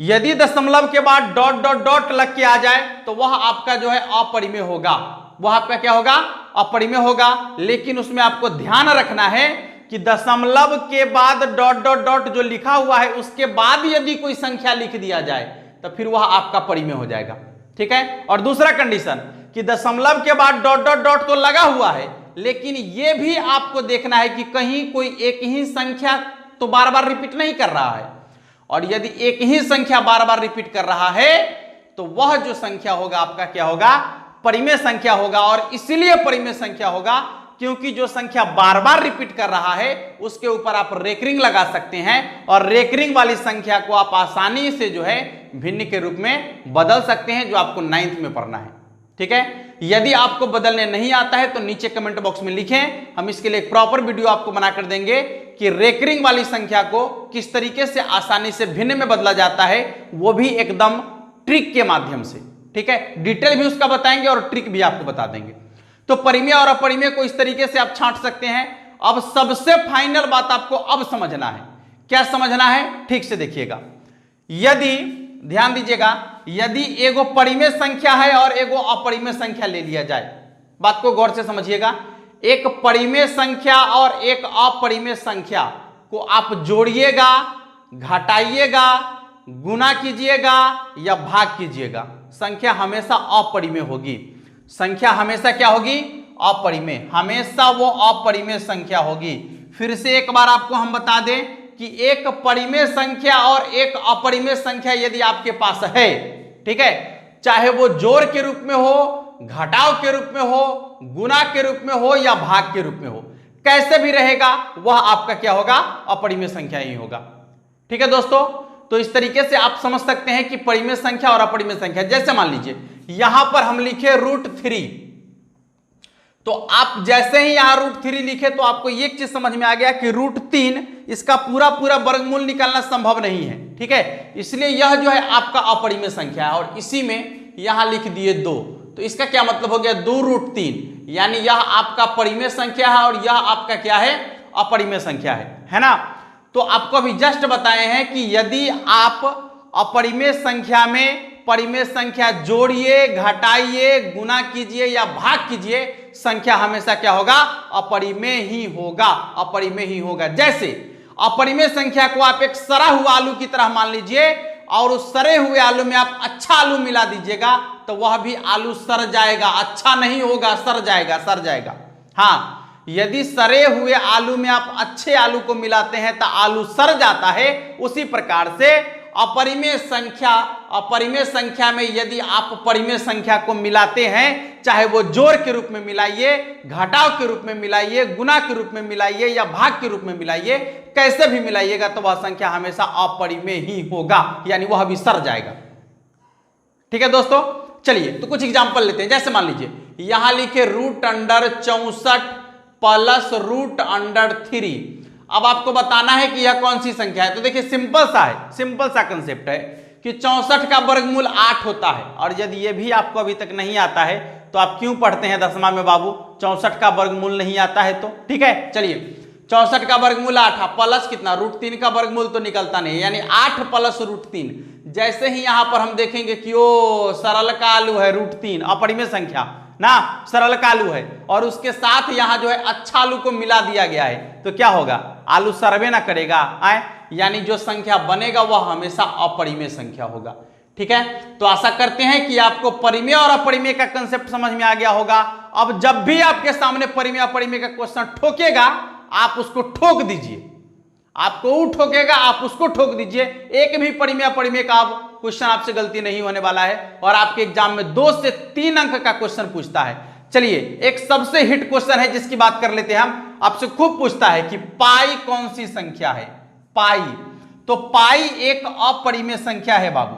यदि दशमलव के बाद डॉट डॉट डॉट लग के आ जाए तो वह आपका जो है अपरिमेय होगा, वह आपका क्या होगा, अपरिमेय होगा। लेकिन उसमें आपको ध्यान रखना है कि दशमलव के बाद डॉट डॉट डॉट जो लिखा हुआ है उसके बाद यदि कोई संख्या लिख दिया जाए तो फिर वह आपका परिमेय हो जाएगा। ठीक है, और दूसरा कंडीशन कि दशमलव के बाद डॉट डॉट डॉट तो लगा हुआ है, लेकिन यह भी आपको देखना है कि कहीं कोई एक ही संख्या तो बार बार रिपीट नहीं कर रहा है, और यदि एक ही संख्या बार बार रिपीट कर रहा है तो वह जो संख्या होगा आपका क्या होगा, परिमेय संख्या होगा। और इसलिए परिमेय संख्या होगा क्योंकि जो संख्या बार बार रिपीट कर रहा है उसके ऊपर आप रेकरिंग लगा सकते हैं, और रेकरिंग वाली संख्या को आप आसानी से जो है भिन्न के रूप में बदल सकते हैं, जो आपको 9th में पढ़ना है। ठीक है, यदि आपको बदलने नहीं आता है तो नीचे कमेंट बॉक्स में लिखें, हम इसके लिए एक प्रॉपर वीडियो आपको बनाकर देंगे कि रेकरिंग वाली संख्या को किस तरीके से आसानी से भिन्न में बदला जाता है, वो भी एकदम ट्रिक के माध्यम से। ठीक है, डिटेल भी उसका बताएंगे और ट्रिक भी आपको बता देंगे। तो परिमेय और अपरिमेय को इस तरीके से आप छांट सकते हैं। अब सबसे फाइनल बात आपको अब समझना है, क्या समझना है, ठीक से देखिएगा। यदि ध्यान दीजिएगा, यदि एगो परिमेय संख्या है और एगो अपरिमेय संख्या ले लिया जाए, बात को गौर से समझिएगा। एक परिमेय संख्या और एक अपरिमेय संख्या को आप जोड़िएगा, घटाइएगा, गुना कीजिएगा या भाग कीजिएगा, संख्या हमेशा अपरिमेय होगी। संख्या हमेशा क्या होगी, अपरिमेय, हमेशा वो अपरिमेय संख्या होगी। फिर से एक बार आपको हम बता दें कि एक परिमेय संख्या और एक अपरिमेय संख्या यदि आपके पास है, ठीक है, चाहे वो जोड़ के रूप में हो, घटाव के रूप में हो, गुना के रूप में हो या भाग के रूप में हो, कैसे भी रहेगा वह आपका क्या होगा, अपरिमेय संख्या ही होगा। ठीक है दोस्तों, तो इस तरीके से आप समझ सकते हैं कि परिमेय संख्या और अपरिमेय संख्या। जैसे मान लीजिए यहां पर हम लिखे √3, तो आप जैसे ही यहां √3 लिखे तो आपको एक चीज समझ में आ गया कि √3 इसका पूरा पूरा वर्गमूल निकालना संभव नहीं है। ठीक है, इसलिए यह जो है आपका अपरिमेय संख्या है, और इसी में यहां लिख दिए 2, तो इसका क्या मतलब हो गया, 2√3, यानी यह आपका परिमेय संख्या है और यह आपका क्या है, अपरिमेय संख्या है ना। तो आपको अभी जस्ट बताए हैं कि यदि आप अपरिमेय संख्या में परिमेय संख्या जोड़िए, घटाइए, गुना कीजिए या भाग कीजिए, संख्या हमेशा क्या होगा, अपरिमेय ही होगा, अपरिमेय ही होगा। जैसे अपरिमेय संख्या को आप एक सड़ा हुआ आलू की तरह मान लीजिए, और उस सड़े हुए आलू में आप अच्छा आलू मिला दीजिएगा तो वह भी आलू सड़ जाएगा, अच्छा नहीं होगा, सड़ जाएगा, सड़ जाएगा। हाँ, यदि सड़े हुए आलू में आप अच्छे आलू को मिलाते हैं तो आलू सड़ जाता है। उसी प्रकार से अपरिमेय संख्या में यदि आप परिमेय संख्या को मिलाते हैं, चाहे वो जोड़ के रूप में मिलाइए, घटाव के रूप में मिलाइए, गुना के रूप में मिलाइए या भाग के रूप में मिलाइए, कैसे भी मिलाइएगा तो वह संख्या हमेशा अपरिमेय ही होगा, यानी वह भी सड़ जाएगा। ठीक है दोस्तों, चलिए तो कुछ एग्जांपल लेते हैं। जैसे मान लीजिए यहां लिखे √64 प्लस √3। अब आपको बताना है कि यह कौन सी संख्या है। तो देखिए सिंपल सा कंसेप्ट है कि 64 का वर्गमूल 8 होता है, और यदि यह भी आपको अभी तक नहीं आता है तो आप क्यों पढ़ते हैं 10वां में बाबू, 64 का वर्गमूल नहीं आता है तो। ठीक है, चलिए 64 का वर्गमूल 8 प्लस कितना, √3 का वर्गमूल तो निकलता नहीं, यानी 8 प्लस √3। जैसे ही यहां पर हम देखेंगे कि ओ सरल का आलू है √3, अपरिमेय संख्या ना, सरल का आलू है, और उसके साथ यहां जो है अच्छा आलू को मिला दिया गया है, तो क्या होगा, आलू सर्वे ना करेगा, यानी जो संख्या बनेगा वह हमेशा अपरिमेय संख्या होगा। ठीक है, तो आशा करते हैं कि आपको परिमेय और अपरिमेय का कंसेप्ट समझ में आ गया होगा। अब जब भी आपके सामने परिमेय अपरिमेय का क्वेश्चन ठोकेगा, आप उसको ठोक दीजिए, आपको वो ठोकेगा आप उसको ठोक दीजिए। एक भी परिमेय अपरिमेय का क्वेश्चन आपसे गलती नहीं होने वाला है, और आपके एग्जाम में 2 से 3 अंक का क्वेश्चन पूछता है। चलिए एक सबसे हिट क्वेश्चन है जिसकी बात कर लेते हैं हम। आपसे खूब पूछता है कि पाई कौन सी संख्या है, पाई। तो पाई एक अपरिमेय संख्या है बाबू,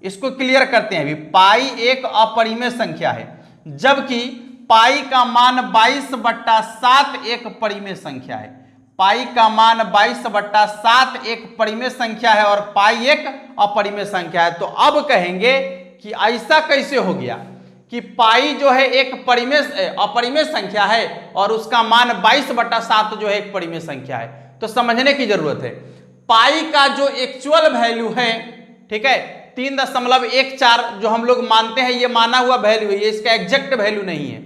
इसको क्लियर करते हैं अभी। पाई एक अपरिमेय संख्या है, जबकि पाई का मान 22/7 एक परिमेय संख्या है। पाई का मान 22/7 एक परिमेय संख्या है और पाई एक अपरिमेय संख्या है। तो अब कहेंगे कि ऐसा कैसे हो गया कि पाई जो है एक अपरिमेय संख्या है और उसका मान 22/7 जो है एक परिमेय संख्या है। तो समझने की जरूरत है, पाई का जो एक्चुअल वैल्यू है, ठीक है, 3.14 जो हम लोग मानते हैं ये माना हुआ वैल्यू है, ये इसका एग्जैक्ट वैल्यू नहीं है।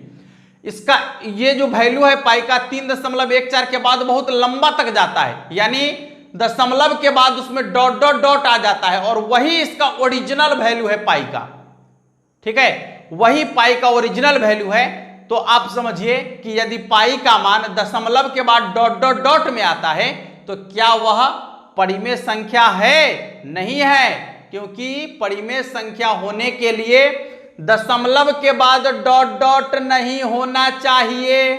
इसका ये जो वैल्यू है पाई का 3.14 के बाद बहुत लंबा तक जाता है, यानी दशमलव के बाद उसमें डॉट डॉट डॉट आ जाता है और वही इसका ओरिजिनल वैल्यू है पाई का, ठीक है, वही पाई का ओरिजिनल वैल्यू है। तो आप समझिए कि यदि पाई का मान दशमलव के बाद डॉट डॉट डॉट में आता है तो क्या वह परिमेय संख्या है? नहीं है, क्योंकि परिमेय संख्या होने के लिए दशमलव के बाद डॉट डॉट नहीं होना चाहिए,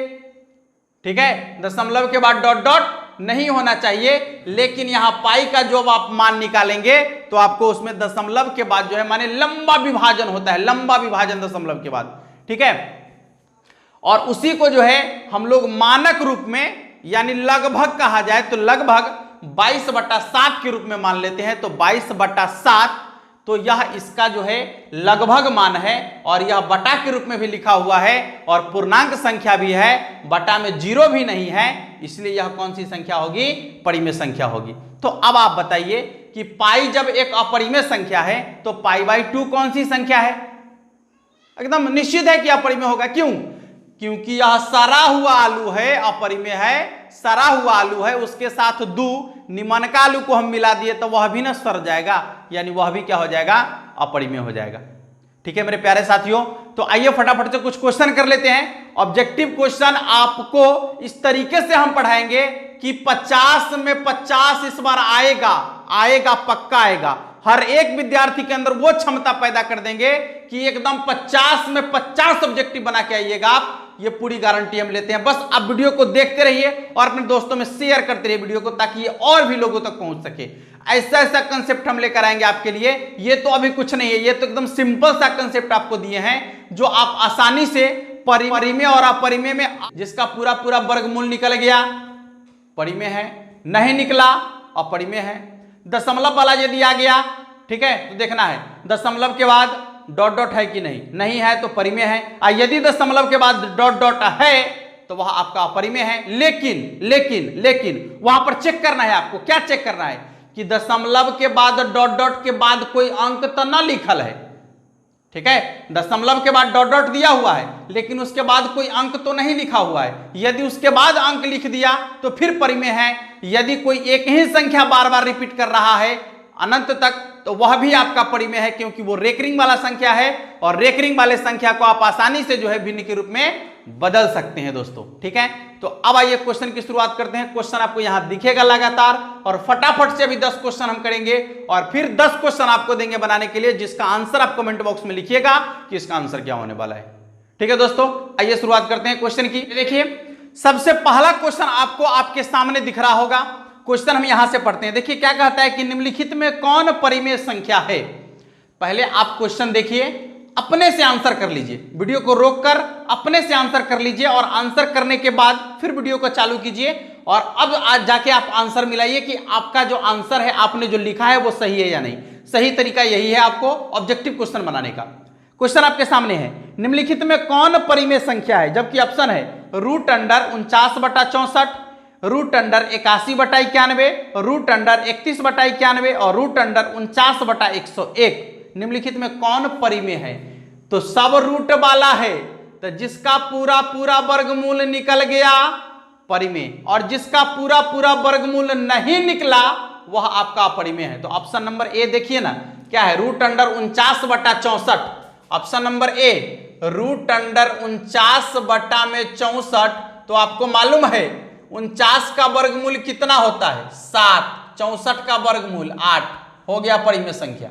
ठीक है, दशमलव के बाद डॉट डॉट नहीं होना चाहिए। लेकिन यहां पाई का जो आप मान निकालेंगे तो आपको उसमें दशमलव के बाद जो है माने लंबा विभाजन होता है, लंबा विभाजन दशमलव के बाद, ठीक है। और उसी को जो है हम लोग मानक रूप में यानी लगभग कहा जाए तो लगभग 22/7 के रूप में मान लेते हैं। तो 22/7 तो यह इसका जो है लगभग मान है और यह बटा के रूप में भी लिखा हुआ है और पूर्णांक संख्या भी है, बटा में 0 भी नहीं है, इसलिए यह कौन सी संख्या होगी? परिमेय संख्या होगी। तो अब आप बताइए कि पाई जब एक अपरिमेय संख्या है तो पाई/2 कौन सी संख्या है? एकदम निश्चित है कि अपरिमेय होगा। क्यों? क्योंकि यह सरा हुआ आलू है, अपरिमेय है, सरा हुआ आलू है, उसके साथ दू निमनका आलू को हम मिला दिए तो वह भी ना सर जाएगा, यानी वह भी क्या हो जाएगा? अपरिमेय हो जाएगा। ठीक है मेरे प्यारे साथियों, तो आइए फटाफट से कुछ क्वेश्चन कर लेते हैं। ऑब्जेक्टिव क्वेश्चन आपको इस तरीके से हम पढ़ाएंगे कि 50 में 50 इस बार आएगा, पक्का आएगा। हर एक विद्यार्थी के अंदर वो क्षमता पैदा कर देंगे कि एकदम 50 में 50 ऑब्जेक्टिव बना के आइएगा आप, ये पूरी गारंटी हम लेते हैं। बस आप वीडियो को देखते रहिए और अपने दोस्तों में शेयर करते रहिए वीडियो को, ताकि ये और भी लोगों तक पहुंच सके। ऐसा कंसेप्ट हम लेकर आएंगे आपके लिए। ये तो अभी कुछ नहीं है, ये तो एकदम सिंपल सा कंसेप्ट आपको दिए हैं जो आप आसानी से परिमेय और अपरिमेय में, जिसका पूरा वर्गमूल निकल गया परिमेय है, नहीं निकला अपरिमेय है। दशमलव वाला यदि आ गया, ठीक है, तो देखना है दशमलव के बाद डॉट डॉट है कि नहीं है तो परिमेय है। यदि दशमलव के बाद डॉट डॉट है तो वह आपका अपरिमेय है। लेकिन वहां पर चेक करना है आपको। क्या चेक करना है? कि दशमलव के बाद डॉट डॉट के बाद कोई अंक तो ना लिखल है, ठीक है, दशमलव के बाद डॉट डॉट दिया हुआ है लेकिन उसके बाद कोई अंक तो नहीं लिखा हुआ है। यदि उसके बाद अंक लिख दिया तो फिर परिमेय है। यदि कोई एक ही संख्या बार बार रिपीट कर रहा है अनंत तक तो वह भी आपका परिमेय है, क्योंकि वो रेकरिंग वाला संख्या है और रेकरिंग वाले संख्या को आप आसानी से जो है भिन्न के रूप में बदल सकते हैं दोस्तों। ठीक है, तो अब आइए क्वेश्चन की शुरुआत करते हैं। क्वेश्चन आपको यहां दिखेगा लगातार और फटाफट से अभी 10 क्वेश्चन हम करेंगे और फिर 10 क्वेश्चन आपको देंगे बनाने के लिए, जिसका आंसर आप कमेंट बॉक्स में लिखिएगा कि इसका आंसर क्या होने वाला है। ठीक है दोस्तों, आइए शुरुआत करते हैं क्वेश्चन की। देखिए सबसे पहला क्वेश्चन आपको आपके सामने दिख रहा होगा। क्वेश्चन हम यहां से पढ़ते हैं। देखिए क्या कहता है कि निम्नलिखित में कौन परिमेय संख्या है। पहले आप क्वेश्चन देखिए, अपने से आंसर कर लीजिए, वीडियो को रोककर अपने से आंसर कर लीजिए और आंसर करने के बाद फिर वीडियो को चालू कीजिए और अब आज जाके आप आंसर मिलाइए कि आपका जो आंसर है, आपने जो लिखा है वो सही है या नहीं। सही तरीका यही है आपको ऑब्जेक्टिव क्वेश्चन बनाने का। क्वेश्चन आपके सामने है, निम्नलिखित में कौन परिमेय संख्या है, जबकि ऑप्शन है √49/64, √81/91, √31/91 और √49/101। निम्नलिखित में कौन परिमेय है? तो सब रूट वाला है, तो जिसका पूरा वर्गमूल निकल गया परिमेय, और जिसका पूरा वर्गमूल नहीं निकला वह आपका अपरिमेय है। तो ऑप्शन नंबर ए देखिए ना, क्या है? √49/64। ऑप्शन नंबर ए √49/64। तो आपको मालूम है 49 का वर्गमूल कितना होता है? 7। 64 का वर्गमूल 8 हो गया परिमेय संख्या।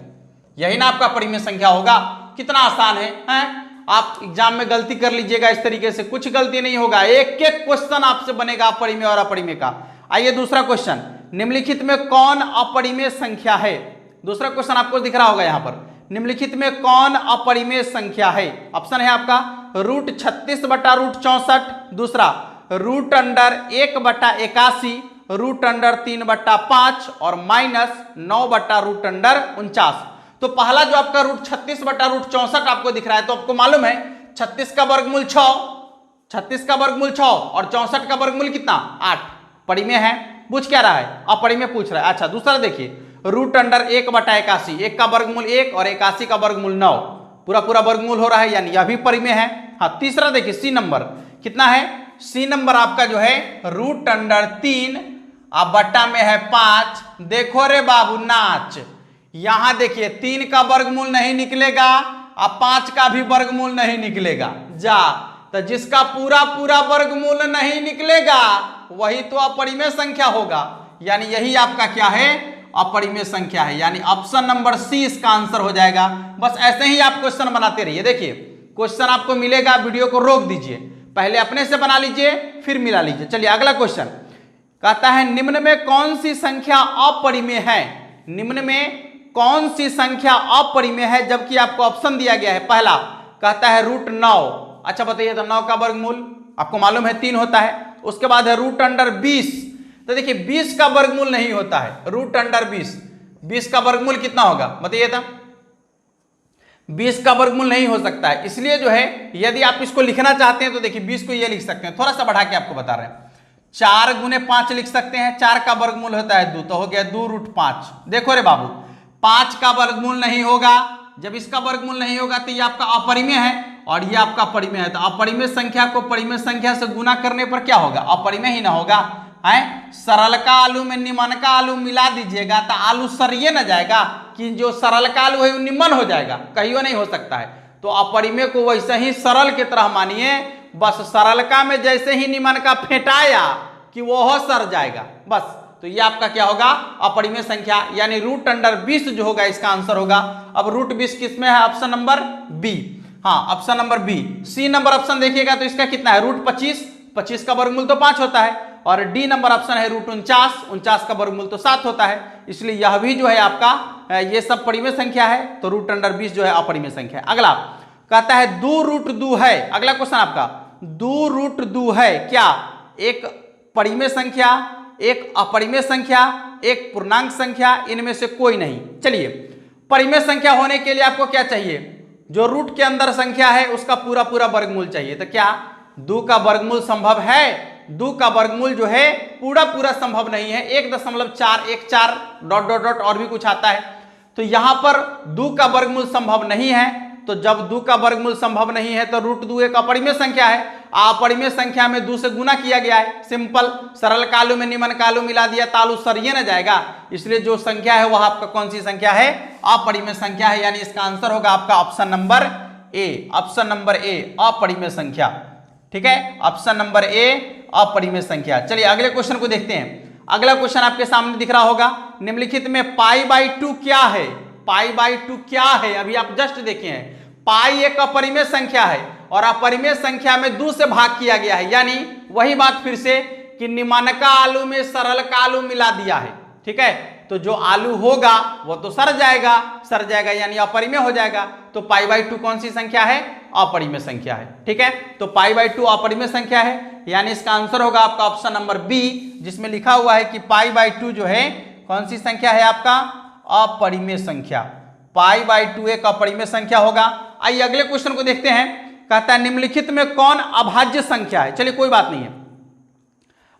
यही ना आपका परिमेय संख्या होगा। कितना आसान है, हैं? आप एग्जाम में गलती कर लीजिएगा इस तरीके से, कुछ गलती नहीं होगा। एक क्वेश्चन आपसे बनेगा परिमेय और अपरिमेय का। आइए दूसरा क्वेश्चन, निम्नलिखित में कौन अपरिमेय संख्या है? दूसरा क्वेश्चन आपको दिख रहा होगा यहां पर, निम्नलिखित में कौन अपरिमेय संख्या है? ऑप्शन है आपका √36/√64, दूसरा √1/81 √3/5 और -9/√49। तो पहला जो आपका √36/√64 आपको दिख रहा है, तो आपको मालूम है 36 का वर्गमूल 6, 36 का वर्गमूल 6 और 64 का वर्गमूल कितना 8। परिमेय है, पूछ क्या रहा है, अपरिमेय पूछ रहा है। अच्छा दूसरा देखिए √1/81, 1 का वर्गमूल 1 और 81 का वर्गमूल 9, पूरा पूरा वर्गमूल हो रहा है, यानी यह भी परिमेय है। हाँ तीसरा देखिए सी नंबर कितना है, सी नंबर आपका जो है √3 अब बट्टा में है 5। देखो रे बाबू नाच, यहां देखिए 3 का वर्गमूल नहीं निकलेगा, अब 5 का भी वर्गमूल नहीं निकलेगा। जा तो जिसका पूरा पूरा वर्गमूल नहीं निकलेगा वही तो अपरिमेय संख्या होगा, यानी यही आपका क्या है, अपरिमेय संख्या है, यानी ऑप्शन नंबर सी इसका आंसर हो जाएगा। बस ऐसे ही आप क्वेश्चन बनाते रहिए। देखिए क्वेश्चन आपको मिलेगा, वीडियो को रोक दीजिए, पहले अपने से बना लीजिए फिर मिला लीजिए। चलिए अगला क्वेश्चन कहता है निम्न में कौन सी संख्या अपरिमेय है, निम्न में कौन सी संख्या अपरिमेय है, जबकि आपको ऑप्शन दिया गया है। पहला कहता है √9। अच्छा बताइए तो 9 का वर्गमूल आपको मालूम है 3 होता है। उसके बाद है √20, तो देखिए 20 का वर्गमूल नहीं होता है, √20, 20 का वर्गमूल कितना होगा बताइए तो, 20 का वर्गमूल नहीं हो सकता है। इसलिए जो है यदि आप इसको लिखना चाहते हैं तो देखिए 20 को ये लिख सकते हैं, थोड़ा सा बढ़ा के आपको बता रहे हैं, 4 × 5 लिख सकते हैं, 4 का वर्गमूल होता है 2, तो हो गया 2√5। देखो रे बाबू 5 का वर्गमूल नहीं होगा, जब इसका वर्गमूल नहीं होगा तो ये आपका अपरिमेय है और ये आपका परिमेय है। तो अपरिमेय संख्या को परिमेय संख्या से गुना करने पर क्या होगा, अपरिमेय ही ना होगा। है सरल का आलू में निमन का आलू मिला दीजिएगा तो आलू सरिये न जाएगा, कि जो सरल का आलू है वो निमन हो जाएगा, कहियो नहीं हो सकता है। तो अपरिमेय को वैसे ही सरल की तरह मानिए, बस सरल का में जैसे ही निमन का फेंटाया कि वो सर जाएगा बस। तो ये आपका क्या होगा, अपरिमेय संख्या, यानी √20 जो होगा इसका आंसर होगा। अब √20 किस में है, ऑप्शन नंबर बी। हाँ option number B. C number option देखिएगा तो इसका कितना है √25, 25 का वर्गमूल तो 5 होता है, और डी नंबर ऑप्शन है √49, 49 का वर्गमूल तो 7 होता है। इसलिए यह भी जो है आपका ये सब परिमेय संख्या है, तो √20 जो है अपरिमेय संख्या है। अगला कहता है 2√2 है, अगला क्वेश्चन आपका 2√2 है क्या, एक परिमेय संख्या, एक अपरिमेय संख्या, एक पूर्णांक संख्या, इनमें से कोई नहीं। चलिए परिमेय संख्या होने के लिए आपको क्या चाहिए, जो रूट के अंदर संख्या है उसका पूरा पूरा वर्गमूल चाहिए। तो क्या 2 का वर्गमूल संभव है, 2 का वर्गमूल जो है पूरा पूरा संभव नहीं है, 1.14 और भी कुछ आता है। तो यहां पर 2 का वर्गमूल संभव नहीं है, तो जब 2 का वर्गमूल संभव नहीं है तो √2 एक अपरिमेय संख्या है, अपरिमेय संख्या में 2 से गुना किया गया है, सिंपल। सरल कालू में निमन कालू मिला दिया तालू सरिये न जाएगा, इसलिए जो संख्या है वह आपका कौन सी संख्या है, अपरिमेय संख्या है, यानी इसका आंसर होगा आपका option number A, option number A अपरिमेय संख्या। ठीक है, ऑप्शन नंबर ए अपरिमेय संख्या। चलिए अगले क्वेश्चन को देखते हैं। अगला क्वेश्चन आपके सामने दिख रहा होगा, निम्नलिखित में π/2 क्या है, π/2 क्या है, अभी आप जस्ट देखे हैं। पाई एक अपरिमेय संख्या है और अपरिमेय संख्या में 2 से भाग किया गया है, यानी वही बात फिर से कि निमनका आलू में सरल का आलू मिला दिया है। ठीक है, तो जो आलू होगा वो तो सर जाएगा यानी अपरिमेय हो जाएगा। तो π/2 कौन सी संख्या है, अपरिमेय संख्या है। ठीक है, तो π/2 अपरिमेय संख्या है, यानी इसका आंसर होगा आपका ऑप्शन नंबर बी, जिसमें लिखा हुआ है कि π/2 जो है कौन सी संख्या है आपका, अपरिमेय संख्या। π/2 एक अपरिमेय संख्या होगा। आइए अगले क्वेश्चन को देखते हैं। कहता है निम्नलिखित में कौन अभाज्य संख्या है। चलिए कोई बात नहीं है,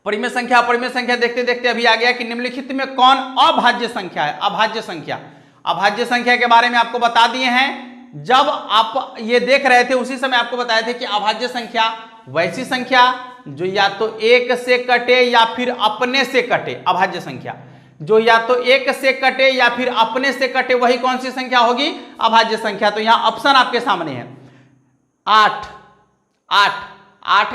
परिमेय संख्या अपरिमेय संख्या देखते देखते अभी आ गया कि निम्नलिखित में कौन अभाज्य संख्या है। अभाज्य संख्या, अभाज्य संख्या के बारे में आपको बता दिए हैं, जब आप ये देख रहे थे उसी समय आपको बताए थे कि अभाज्य संख्या वैसी संख्या जो या तो 1 से कटे या फिर अपने से कटे। अभाज्य संख्या जो या तो 1 से कटे या फिर अपने से कटे, वही कौन सी संख्या होगी, अभाज्य संख्या। तो यहां ऑप्शन आपके सामने है 8,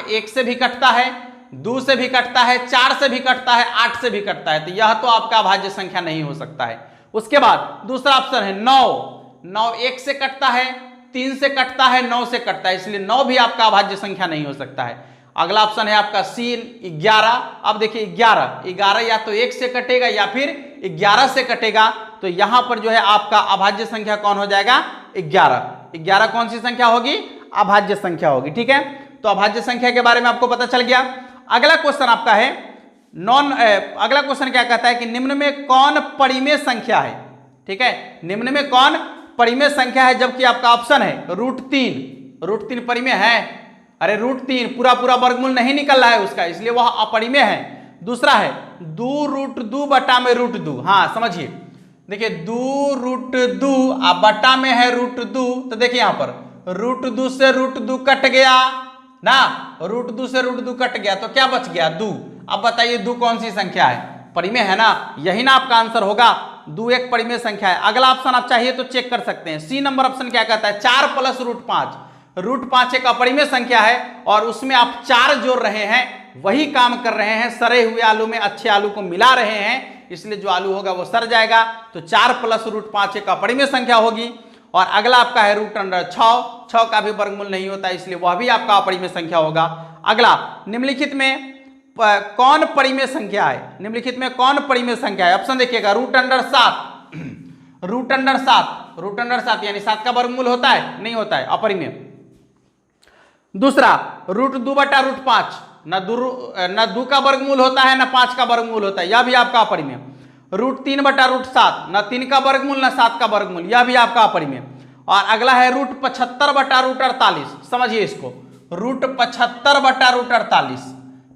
1 से भी कटता है, 2 से भी कटता है, 4 से भी कटता है, 8 से भी कटता है, तो यह तो आपका अभाज्य संख्या नहीं हो सकता है। उसके बाद दूसरा ऑप्शन है 9, 1 से कटता है, 3 से कटता है, 9 से कटता है, इसलिए 9 भी आपका अभाज्य संख्या नहीं हो सकता है। अगला ऑप्शन है आपका सी 11। अब देखिए 11 या तो 1 से कटेगा या फिर 11 से कटेगा, तो यहां पर जो है आपका अभाज्य संख्या कौन हो जाएगा, 11 कौन सी संख्या होगी, अभाज्य संख्या होगी। ठीक है, तो अभाज्य संख्या के बारे में आपको पता चल गया। अगला क्वेश्चन आपका है अगला क्वेश्चन क्या कहता है कि निम्न में कौन परिमेय संख्या है। ठीक है, निम्न में कौन परिमेय संख्या है, जबकि आपका ऑप्शन है √3 परिमेय है। अरे √3 पूरा पूरा वर्गमूल नहीं निकल रहा है उसका, इसलिए वह अपरिमेय है। दूसरा है 2√2 बटा में √2। हाँ समझिए, देखिए 2√2 बटा में है √2, तो देखिए यहां पर √2 से √2 कट गया ना, √2 से √2 कट गया तो क्या बच गया 2। अब बताइए 2 कौन सी संख्या है, परिमेय है ना, यही ना आपका आंसर होगा। 2 एक परिमेय संख्या है। अगला ऑप्शन आप चाहिए तो चेक कर सकते हैं, सी नंबर ऑप्शन क्या कहता है 4 + √5। √5 एक अपरिमेय संख्या है और उसमें आप 4 जोड़ रहे हैं, वही काम कर रहे हैं, सरे हुए आलू में अच्छे आलू को मिला रहे हैं, इसलिए जो आलू होगा वो सर जाएगा। तो 4 + √5 एक अपरिमेय संख्या होगी। और अगला आपका है √6 का भी वर्गमूल नहीं होता, इसलिए वह भी आपका अपरिमेय संख्या होगा। अगला, निम्नलिखित में कौन परिमेय संख्या है, निम्नलिखित में कौन परिमेय संख्या है। ऑप्शन देखिएगा √7 यानी 7 का वर्गमूल होता है, नहीं होता है, अपरिमेय। दूसरा √2 बटा √5, न 2 का वर्गमूल होता है न 5 का वर्गमूल होता है, यह भी आपका अपरिमेय। √3 बटा √7, न 3 का वर्गमूल न 7 का वर्गमूल, यह भी आपका अपरिमेय। और अगला है √75 बटा √48। समझिए इसको, √75 बटा √48,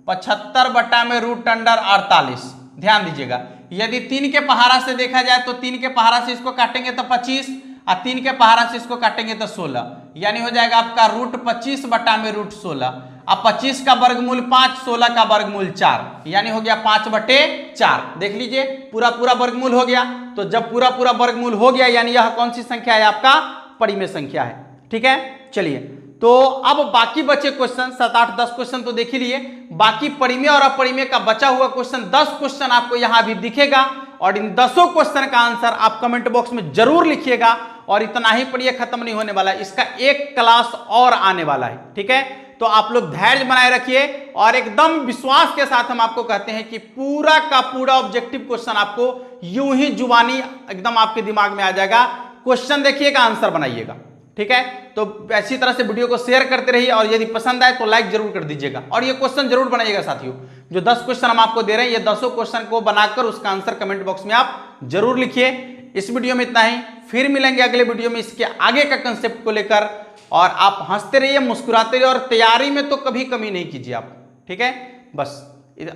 75 बटा में √48। ध्यान दीजिएगा, यदि 3 के पहाड़ा से देखा जाए तो 3 के पहाड़ा से इसको काटेंगे तो 25 और 3 के पहाड़ा से इसको काटेंगे तो 16, यानी हो जाएगा आपका √25 बटा में √16। अब 25 का वर्गमूल 5, 16 का वर्गमूल 4, यानी हो गया 5/4। देख लीजिए पूरा पूरा वर्गमूल हो गया। तो जब पूरा पूरा वर्गमूल हो गया यानी यह कौन सी संख्या है, आपका परिमेय संख्या है। ठीक है, चलिए तो अब बाकी बचे क्वेश्चन 7, 8, 10 क्वेश्चन तो देख ही लिए। बाकी परिमेय और अपरिमेय का बचा हुआ क्वेश्चन 10 क्वेश्चन आपको यहां भी दिखेगा और इन 10 क्वेश्चन का आंसर आप कमेंट बॉक्स में जरूर लिखिएगा। और इतना ही पढ़िए, खत्म नहीं होने वाला है, इसका एक क्लास और आने वाला है। ठीक है, तो आप लोग धैर्य बनाए रखिए और एकदम विश्वास के साथ हम आपको कहते हैं कि पूरा का पूरा ऑब्जेक्टिव क्वेश्चन आपको यूं ही जुबानी एकदम आपके दिमाग में आ जाएगा। क्वेश्चन देखिएगा, आंसर बनाइएगा। ठीक है, तो ऐसी तरह से वीडियो को शेयर करते रहिए और यदि पसंद आए तो लाइक जरूर कर दीजिएगा और ये क्वेश्चन जरूर बनाइएगा साथियों। जो 10 क्वेश्चन हम आपको दे रहे हैं, ये 10 क्वेश्चन को बनाकर उसका आंसर कमेंट बॉक्स में आप जरूर लिखिए। इस वीडियो में इतना ही, फिर मिलेंगे अगले वीडियो में इसके आगे का कंसेप्ट को लेकर। और आप हंसते रहिए, मुस्कुराते रहिए और तैयारी में तो कभी कमी नहीं कीजिए आप। ठीक है, बस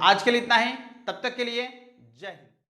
आज के लिए इतना ही, तब तक के लिए जय हिंद।